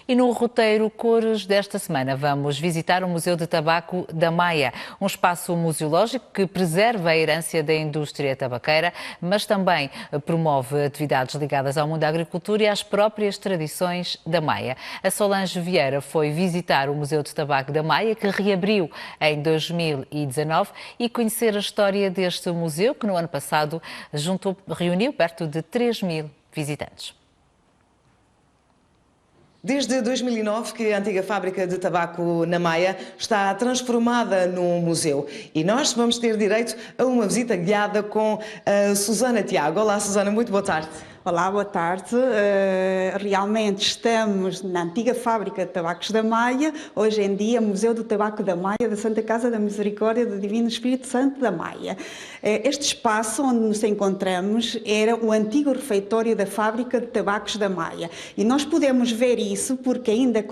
E no roteiro Cores desta semana vamos visitar o Museu de Tabaco da Maia, um espaço museológico que preserva a herança da indústria tabaqueira, mas também promove atividades ligadas ao mundo da agricultura e às próprias tradições da Maia. A Solange Vieira foi visitar o Museu de Tabaco da Maia, que reabriu em 2019, e conhecer a história deste museu, que no ano passado reuniu perto de 3.000 visitantes. Desde 2009 que a antiga fábrica de tabaco na Maia está transformada num museu e nós vamos ter direito a uma visita guiada com a Susana Tiago. Olá, Susana, muito boa tarde. Olá, boa tarde. Realmente estamos na antiga fábrica de tabacos da Maia, hoje em dia Museu do Tabaco da Maia, da Santa Casa da Misericórdia do Divino Espírito Santo da Maia. Este espaço onde nos encontramos era o antigo refeitório da fábrica de tabacos da Maia e nós podemos ver isso porque ainda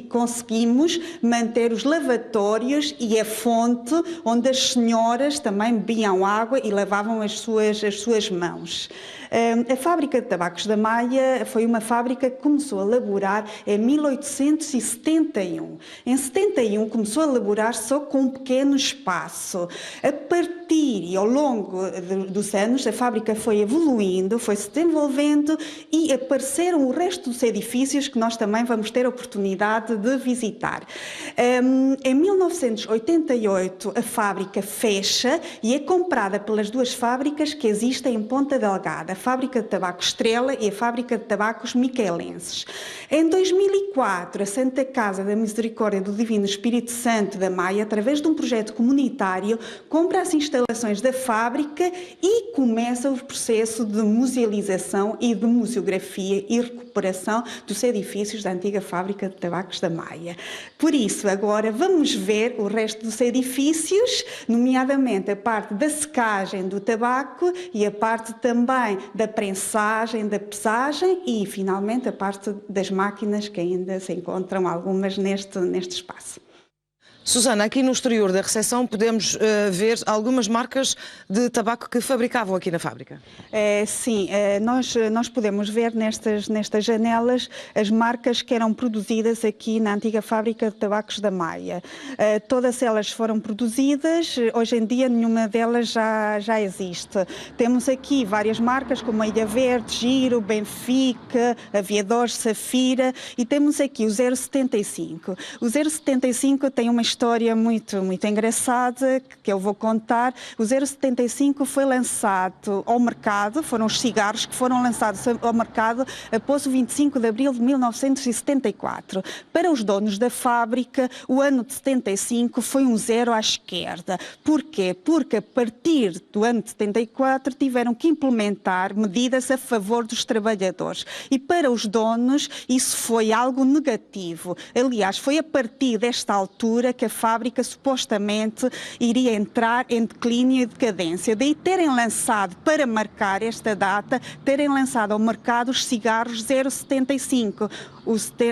conseguimos manter os lavatórios e a fonte onde as senhoras também bebiam água e lavavam as suas mãos. A fábrica de tabacos da Maia foi uma fábrica que começou a laborar em 1871. Em 71 começou a laborar só com um pequeno espaço. A partir e ao longo dos anos a fábrica foi evoluindo, foi se desenvolvendo e apareceram o resto dos edifícios que nós também vamos ter a oportunidade de visitar. Em 1988 a fábrica fecha e é comprada pelas duas fábricas que existem em Ponta Delgada, a Fábrica de Tabaco Estrela e a Fábrica de Tabacos Miquelenses. Em 2004, a Santa Casa da Misericórdia do Divino Espírito Santo da Maia, através de um projeto comunitário, compra as instalações da fábrica e começa o processo de musealização e de museografia e recuperação dos edifícios da antiga Fábrica de Tabacos da Maia. Por isso, agora vamos ver o resto dos edifícios, nomeadamente a parte da secagem do tabaco e a parte também da prensagem, da pesagem e, finalmente, a parte das máquinas que ainda se encontram algumas neste espaço. Susana, aqui no exterior da recepção podemos ver algumas marcas de tabaco que fabricavam aqui na fábrica. Sim, nós podemos ver nestas janelas as marcas que eram produzidas aqui na antiga fábrica de tabacos da Maia. Todas elas foram produzidas, hoje em dia nenhuma delas já existe. Temos aqui várias marcas como a Ilha Verde, Giro, Benfica, Aviador, Safira e temos aqui o 075. O 075 tem uma história muito engraçada que eu vou contar. O 075 foi lançado ao mercado, foram os cigarros que foram lançados ao mercado após o 25 de abril de 1974. Para os donos da fábrica, o ano de 75 foi um zero à esquerda. Porquê? Porque a partir do ano de 74 tiveram que implementar medidas a favor dos trabalhadores. E para os donos isso foi algo negativo. Aliás, foi a partir desta altura que a fábrica supostamente iria entrar em declínio e decadência. Daí terem lançado, para marcar esta data, terem lançado ao mercado os cigarros 075.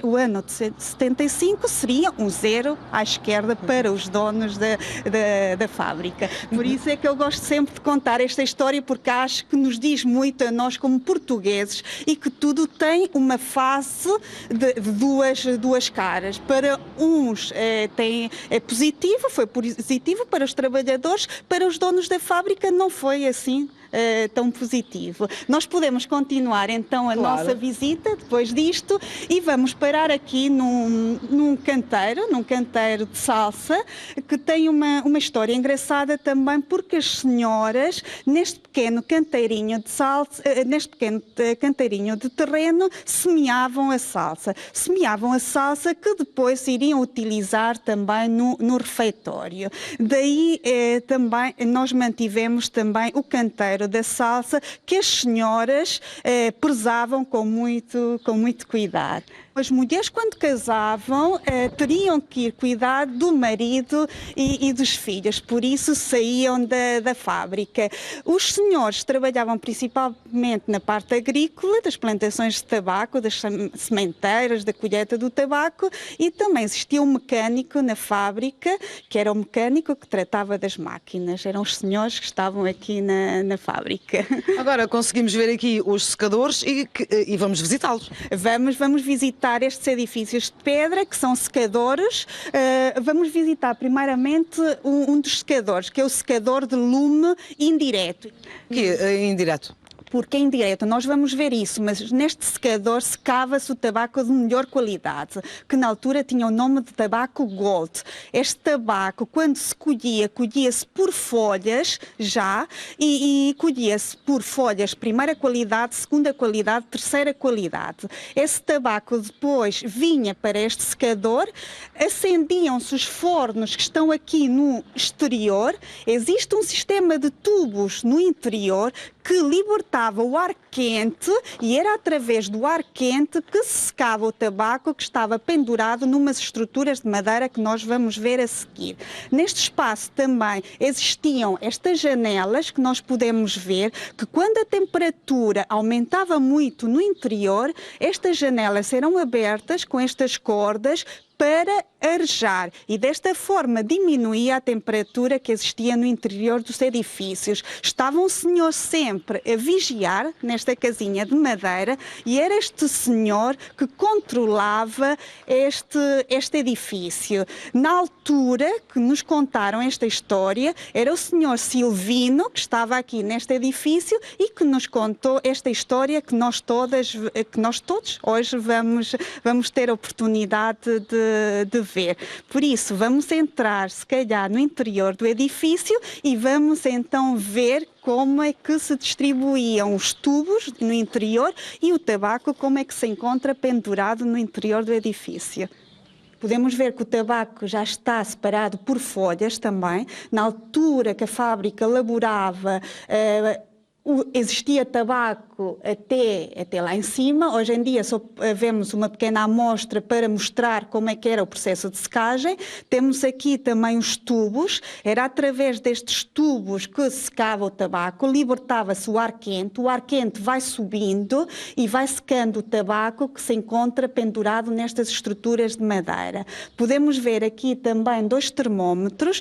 O ano de 75 seria um zero à esquerda para os donos da fábrica. Por isso é que eu gosto sempre de contar esta história, porque acho que nos diz muito a nós como portugueses e que tudo tem uma face de duas caras. Para uns é positivo, foi positivo para os trabalhadores, para os donos da fábrica não foi assim tão positivo. Nós podemos continuar então a nossa visita depois disto e vamos parar aqui num canteiro de salsa que tem uma história engraçada também, porque as senhoras neste pequeno canteirinho de salsa, neste pequeno canteirinho de terreno, semeavam a salsa que depois iriam utilizar também no refeitório. Daí também nós mantivemos também o canteiro da salsa que as senhoras prezavam com muito cuidado. As mulheres, quando casavam, teriam que ir cuidar do marido e dos filhos, por isso saíam da fábrica. Os senhores trabalhavam principalmente na parte agrícola, das plantações de tabaco, das sementeiras, da colheita do tabaco, e também existia um mecânico na fábrica, que era o mecânico que tratava das máquinas. Eram os senhores que estavam aqui na fábrica. Agora conseguimos ver aqui os secadores e vamos visitá-los. Vamos visitar estes edifícios de pedra, que são secadores. Vamos visitar primeiramente um dos secadores, que é o secador de lume indireto. Que indireto. Porque é indireto, nós vamos ver isso, mas neste secador secava-se o tabaco de melhor qualidade, que na altura tinha o nome de tabaco Gold. Este tabaco, quando se colhia, colhia-se por folhas já, e colhia-se por folhas primeira qualidade, segunda qualidade, terceira qualidade. Esse tabaco depois vinha para este secador, acendiam-se os fornos que estão aqui no exterior, existe um sistema de tubos no interior que libertava o ar quente e era através do ar quente que se secava o tabaco que estava pendurado numas estruturas de madeira que nós vamos ver a seguir. Neste espaço também existiam estas janelas que nós podemos ver que quando a temperatura aumentava muito no interior, estas janelas eram abertas com estas cordas para arejar e desta forma diminuía a temperatura que existia no interior dos edifícios. Estava um senhor sempre a vigiar nesta casinha de madeira e era este senhor que controlava este edifício. Na altura que nos contaram esta história, era o senhor Silvino, que estava aqui neste edifício e que nos contou esta história que nós todos hoje vamos ter a oportunidade de ver. Por isso, vamos entrar, se calhar, no interior do edifício e vamos então ver como é que se distribuíam os tubos no interior e o tabaco, como é que se encontra pendurado no interior do edifício. Podemos ver que o tabaco já está separado por folhas também. Na altura que a fábrica elaborava, existia tabaco até lá em cima. Hoje em dia só vemos uma pequena amostra para mostrar como é que era o processo de secagem. Temos aqui também os tubos. Era através destes tubos que secava o tabaco, libertava-se o ar quente vai subindo e vai secando o tabaco que se encontra pendurado nestas estruturas de madeira. Podemos ver aqui também dois termómetros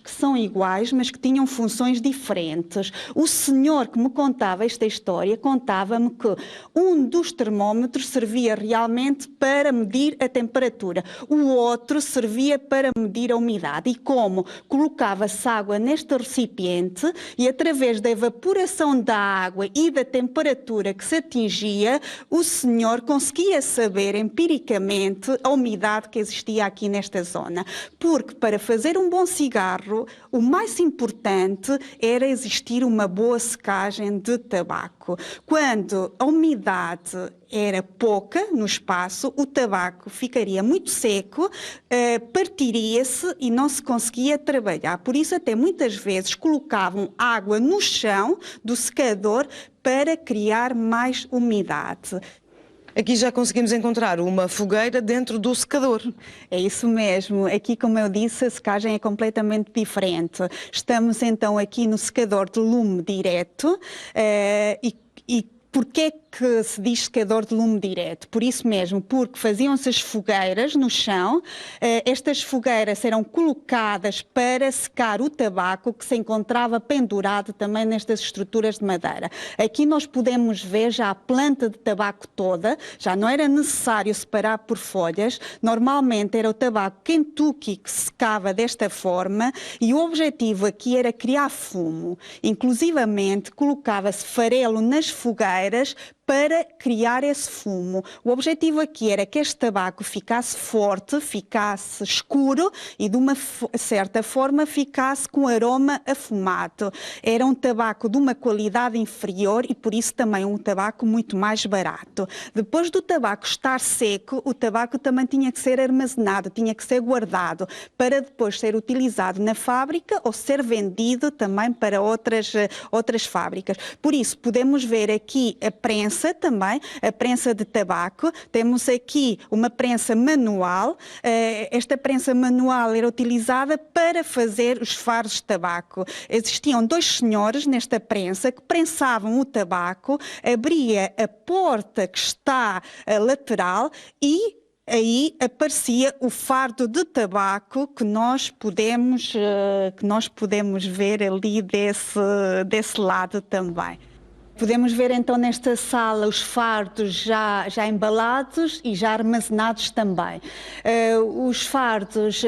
que são iguais, mas que tinham funções diferentes. O senhor que me contava esta história contava-me que um dos termómetros servia realmente para medir a temperatura, o outro servia para medir a umidade. E como colocava-se água neste recipiente e através da evaporação da água e da temperatura que se atingia, o senhor conseguia saber empiricamente a umidade que existia aqui nesta zona. Porque para fazer um bom cigarro, o mais importante era existir uma boa secagem de tabaco. Quando a umidade era pouca no espaço, o tabaco ficaria muito seco, partiria-se e não se conseguia trabalhar. Por isso, até muitas vezes colocavam água no chão do secador para criar mais umidade. Aqui já conseguimos encontrar uma fogueira dentro do secador. É isso mesmo. Aqui, como eu disse, a secagem é completamente diferente. Estamos então aqui no secador de lume direto e porquê que se diz secador de lume direto? Por isso mesmo, porque faziam-se as fogueiras no chão, estas fogueiras eram colocadas para secar o tabaco que se encontrava pendurado também nestas estruturas de madeira. Aqui nós podemos ver já a planta de tabaco toda, já não era necessário separar por folhas, normalmente era o tabaco Kentucky que se secava desta forma e o objetivo aqui era criar fumo. Inclusivamente colocava-se farelo nas fogueiras para criar esse fumo. O objetivo aqui era que este tabaco ficasse forte, ficasse escuro e de uma certa forma ficasse com aroma afumado. Era um tabaco de uma qualidade inferior e por isso também um tabaco muito mais barato. Depois do tabaco estar seco, o tabaco também tinha que ser armazenado, tinha que ser guardado para depois ser utilizado na fábrica ou ser vendido também para outras fábricas. Por isso podemos ver aqui a prensa também, a prensa de tabaco. Temos aqui uma prensa manual. Esta prensa manual era utilizada para fazer os faros de tabaco. Existiam dois senhores nesta prensa que prensavam o tabaco, abria a porta que está lateral e aí aparecia o fardo de tabaco que nós podemos ver ali desse lado também. Podemos ver então nesta sala os fardos já embalados e já armazenados também. Os fardos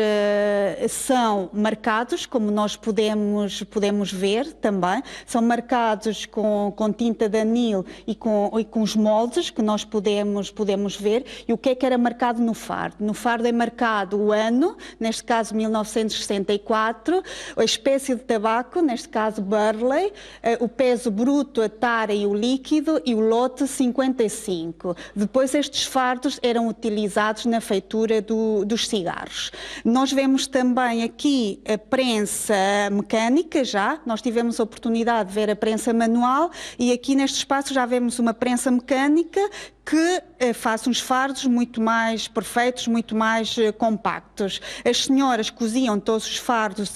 são marcados, como nós podemos ver também, são marcados com tinta de anil e com os moldes que nós podemos ver. E o que é que era marcado no fardo? No fardo é marcado o ano, neste caso 1964, a espécie de tabaco, neste caso Burley, o peso bruto, a tara e o líquido e o lote 55. Depois estes fardos eram utilizados na feitura dos cigarros. Nós vemos também aqui a prensa mecânica nós tivemos a oportunidade de ver a prensa manual e aqui neste espaço já vemos uma prensa mecânica que faz uns fardos muito mais perfeitos, muito mais compactos. As senhoras coziam todos os fardos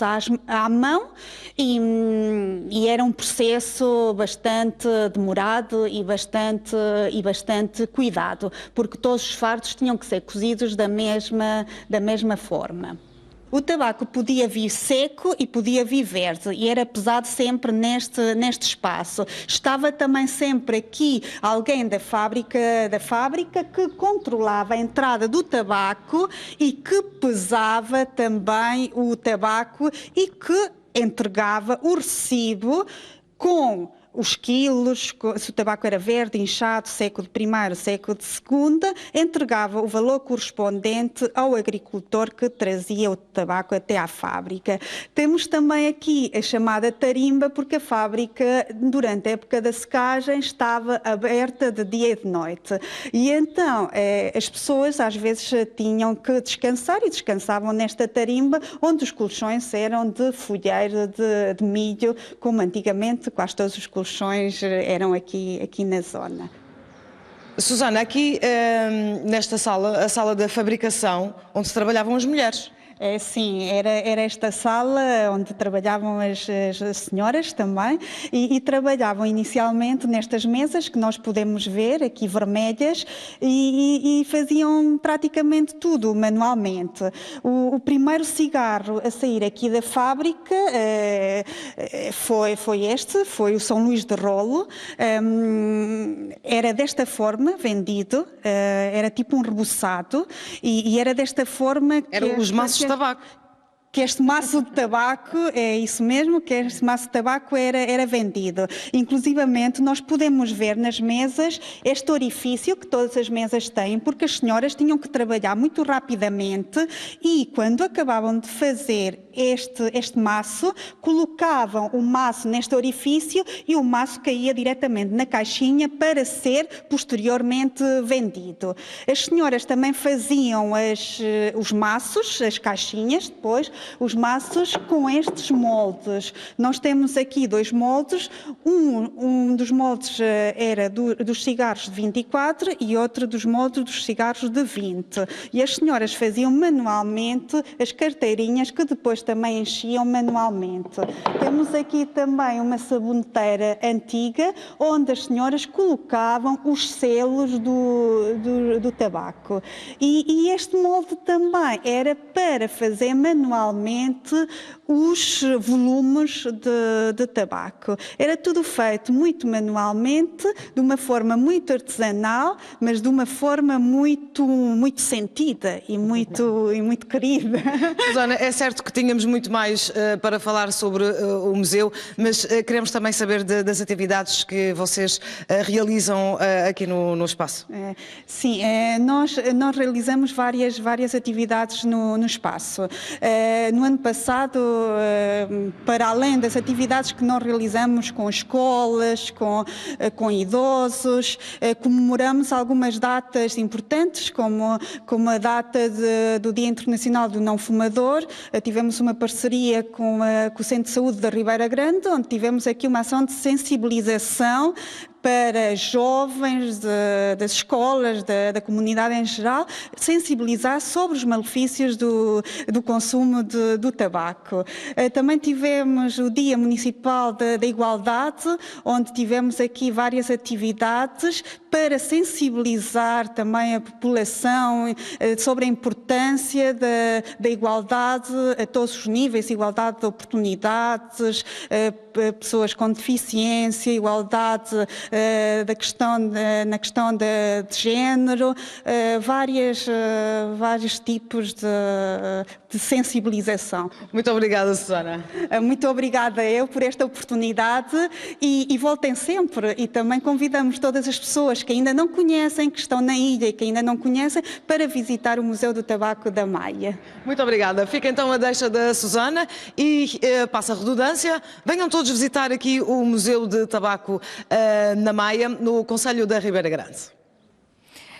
à mão e era um processo bastante demorado e bastante cuidado, porque todos os fardos tinham que ser cozidos da mesma forma. O tabaco podia vir seco e podia vir verde e era pesado sempre neste espaço. Estava também sempre aqui alguém da fábrica que controlava a entrada do tabaco e que pesava também o tabaco e que entregava o recibo com os quilos, se o tabaco era verde, inchado, seco de primeira, seco de segunda, entregava o valor correspondente ao agricultor que trazia o tabaco até à fábrica. Temos também aqui a chamada tarimba, porque a fábrica, durante a época da secagem, estava aberta de dia e de noite. E então as pessoas às vezes tinham que descansar e descansavam nesta tarimba, onde os colchões eram de folheiro de milho, como antigamente quase todos os colchões eram aqui na zona. Susana, aqui nesta sala, a sala da fabricação, onde trabalhavam as mulheres. Sim, era esta sala onde trabalhavam as senhoras também e trabalhavam inicialmente nestas mesas que nós podemos ver aqui vermelhas e faziam praticamente tudo manualmente. O primeiro cigarro a sair aqui da fábrica foi o São Luís de Rolo. Era desta forma vendido, era tipo um rebuçado e era desta forma que... Eram os maços de tabaco. Que este maço de tabaco, é isso mesmo, que este maço de tabaco era vendido. Inclusivamente, nós podemos ver nas mesas este orifício que todas as mesas têm, porque as senhoras tinham que trabalhar muito rapidamente e, quando acabavam de fazer este maço, colocavam o maço neste orifício e o maço caía diretamente na caixinha para ser posteriormente vendido. As senhoras também faziam os maços, as caixinhas, depois, os maços com estes moldes. Nós temos aqui dois moldes, um dos moldes era dos cigarros de 24 e outro dos moldes dos cigarros de 20. E as senhoras faziam manualmente as carteirinhas que depois também enchiam manualmente. Temos aqui também uma saboneteira antiga onde as senhoras colocavam os selos do tabaco. E este molde também era para fazer manualmente os volumes de tabaco. Era tudo feito muito manualmente, de uma forma muito artesanal, mas de uma forma muito sentida e muito querida. Susana, é certo que tínhamos muito mais para falar sobre o museu, mas queremos também saber das atividades que vocês realizam aqui no espaço. Sim, nós realizamos várias atividades no espaço. No ano passado, para além das atividades que nós realizamos com escolas, com idosos, comemoramos algumas datas importantes, como a data do Dia Internacional do Não Fumador. Tivemos uma parceria com o Centro de Saúde da Ribeira Grande, onde tivemos aqui uma ação de sensibilização para jovens das escolas, da comunidade em geral, sensibilizar sobre os malefícios do consumo do tabaco. Também tivemos o Dia Municipal da Igualdade, onde tivemos aqui várias atividades para sensibilizar também a população sobre a importância da igualdade a todos os níveis, igualdade de oportunidades, pessoas com deficiência, igualdade na questão de género, vários tipos de sensibilização. Muito obrigada, Susana. Muito obrigada eu por esta oportunidade e voltem sempre, e também convidamos todas as pessoas que ainda não conhecem, que estão na ilha e que ainda não conhecem, para visitar o Museu do Tabaco da Maia. Muito obrigada. Fica então a deixa da Susana e passa a redundância. Venham todos visitar aqui o Museu de Tabaco na Maia, no Concelho da Ribeira Grande.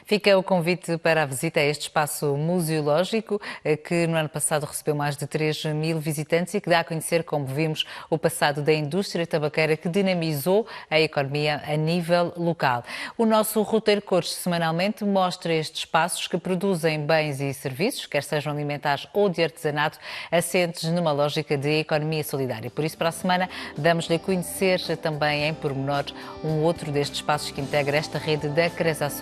Fica o convite para a visita a este espaço museológico que no ano passado recebeu mais de 3.000 visitantes e que dá a conhecer, como vimos, o passado da indústria tabaqueira que dinamizou a economia a nível local. O nosso roteiro Cores semanalmente mostra estes espaços que produzem bens e serviços, quer sejam alimentares ou de artesanato, assentes numa lógica de economia solidária. Por isso, para a semana, damos-lhe a conhecer também em pormenor um outro destes espaços que integra esta rede da Cresações.